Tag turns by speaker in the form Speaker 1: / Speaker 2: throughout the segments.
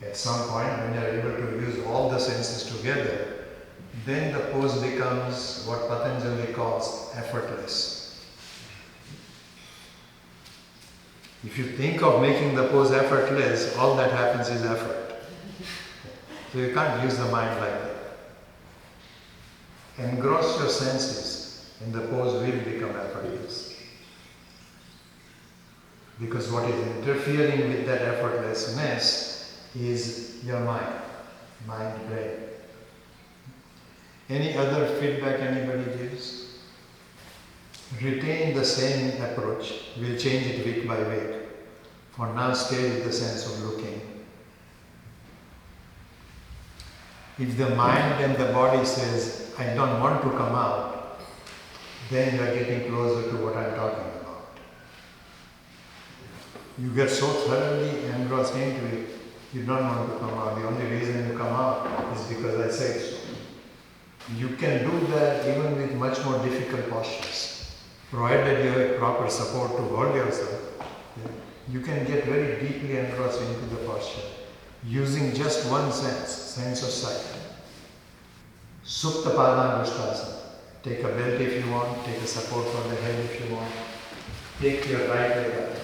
Speaker 1: At some point, when you are able to use all the senses together, then the pose becomes what Patanjali calls effortless. If you think of making the pose effortless, all that happens is effort. So you can't use the mind like that. Engross your senses and the pose will become effortless. Because what is interfering with that effortlessness is your mind, brain. Any other feedback anybody gives? Retain the same approach. We'll change it week by week. For now, stay with the sense of looking. If the mind and the body says, I don't want to come out, then you are getting closer to what I'm talking about. You get so thoroughly engrossed into it, you don't want to come out. The only reason you come out is because I said so. You can do that even with much more difficult postures. Provided you have proper support to hold yourself, you can get very deeply engrossed into the posture using just one sense of sight. Supta Padangusthasana. Take a belt if you want, take a support for the head if you want. Take your right leg up.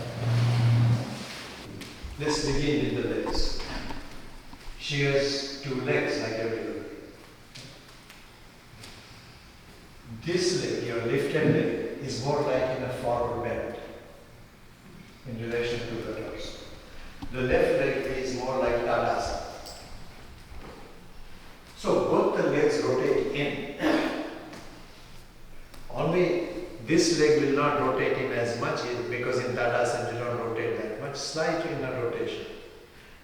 Speaker 1: Let's begin with the legs. She has two legs like everybody. This leg, your lifted leg, is more like in a forward bend in relation to the torso. The left leg is more like Tadasana. So both the legs rotate in. Only this leg will not rotate in as much because in Tadasana you don't rotate that much, slight inner rotation.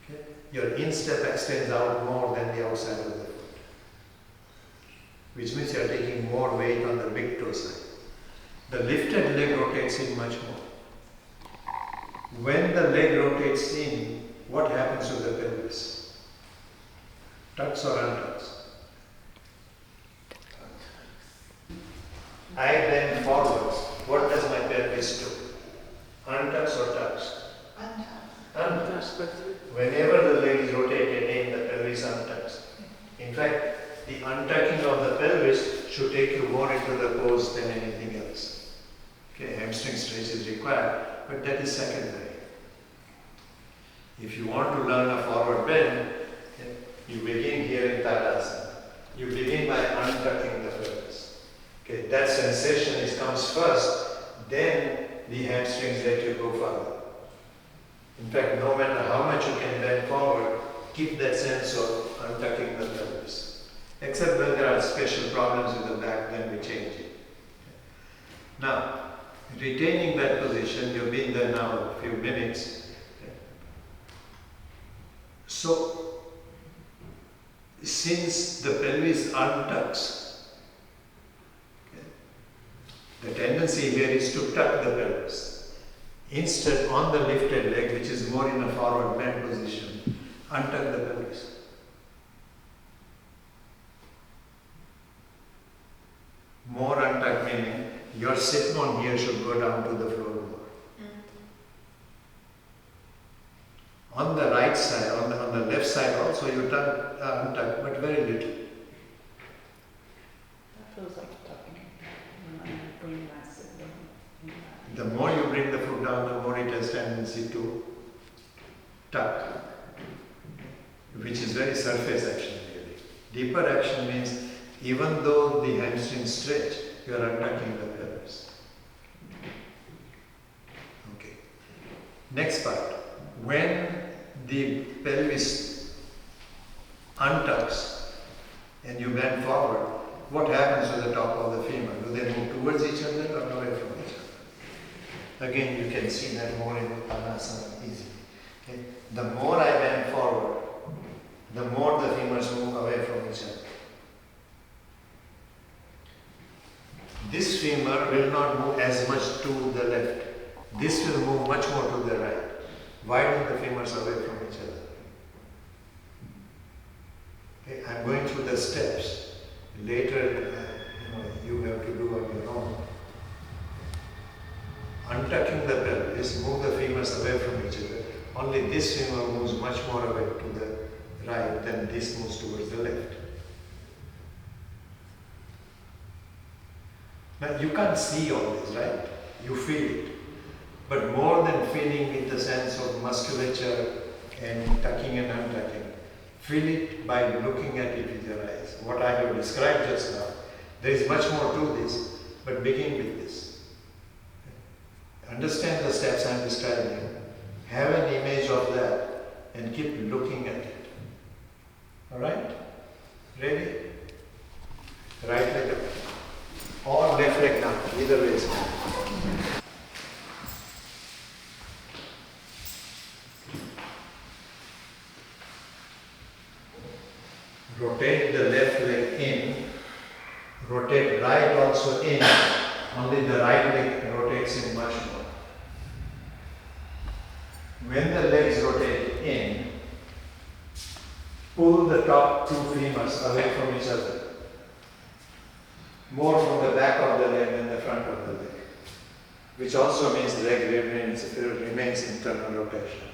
Speaker 1: Okay? Your instep extends out more than the outside of the foot, which means you are taking more weight on the big toe side. The lifted leg rotates in much more. When the leg rotates in, what happens to the pelvis? Tucks or untucks? I bend forwards. What does my pelvis do? Untucks or tucks? Untucks. Whenever the leg is rotated in, the pelvis untucks. In fact, the untucking of the pelvis should take you more into the pose than anything else. Okay, hamstring stretch is required, but that is secondary. If you want to learn a forward bend, you begin here in Tadasana. You begin by untucking the pelvis. Okay, that sensation comes first, then the hamstrings let you go further. In fact, no matter how much you can bend forward, keep that sense of untucking the pelvis. Except when there are special problems with the back, then we change it. Now, retaining that position, you've been there now a few minutes. So, since the pelvis untucks, the tendency here is to tuck the pelvis. Instead, on the lifted leg, which is more in a forward bend position, untuck the pelvis. More untucked meaning your sit bone here should go down to the floor more. On the right side, on the left side also you untuck, but very little.
Speaker 2: That feels like tucking. When I bring my sit down.
Speaker 1: The more you bring the foot down, the more it has tendency to tuck, which is very surface action really. Deeper action means even though the hamstrings stretch, you are untucking the pelvis. Okay. Next part. When the pelvis untucks and you bend forward, what happens to the top of the femur? Do they move towards each other or away from each other? Again, you can see that more in Pranayama easily. Okay? The more I bend forward, the more the femurs move away from each other. This femur will not move as much to the left. This will move much more to the right. Widen the femurs away from each other. Okay, I'm going through the steps. Later, you have to do on your own. Untucking the pelvis, move the femurs away from each other. only this femur moves much more away to the right than this moves towards the left. Now you can't see all this, right? You feel it. But more than feeling in the sense of musculature and tucking and untucking, feel it by looking at it with your eyes. What I have described just now, there is much more to this, but begin with this. Understand the steps I am describing. Have an image of that and keep looking at it. Alright? Ready? Right leg up. Or left leg down. Either way is fine. Rotate the left leg in. Rotate right also in. Only the right leg rotates in much more. When the legs rotate in, pull the top two femurs away from each other. More from the back of the leg than the front of the leg. Which also means the leg remains internal rotation.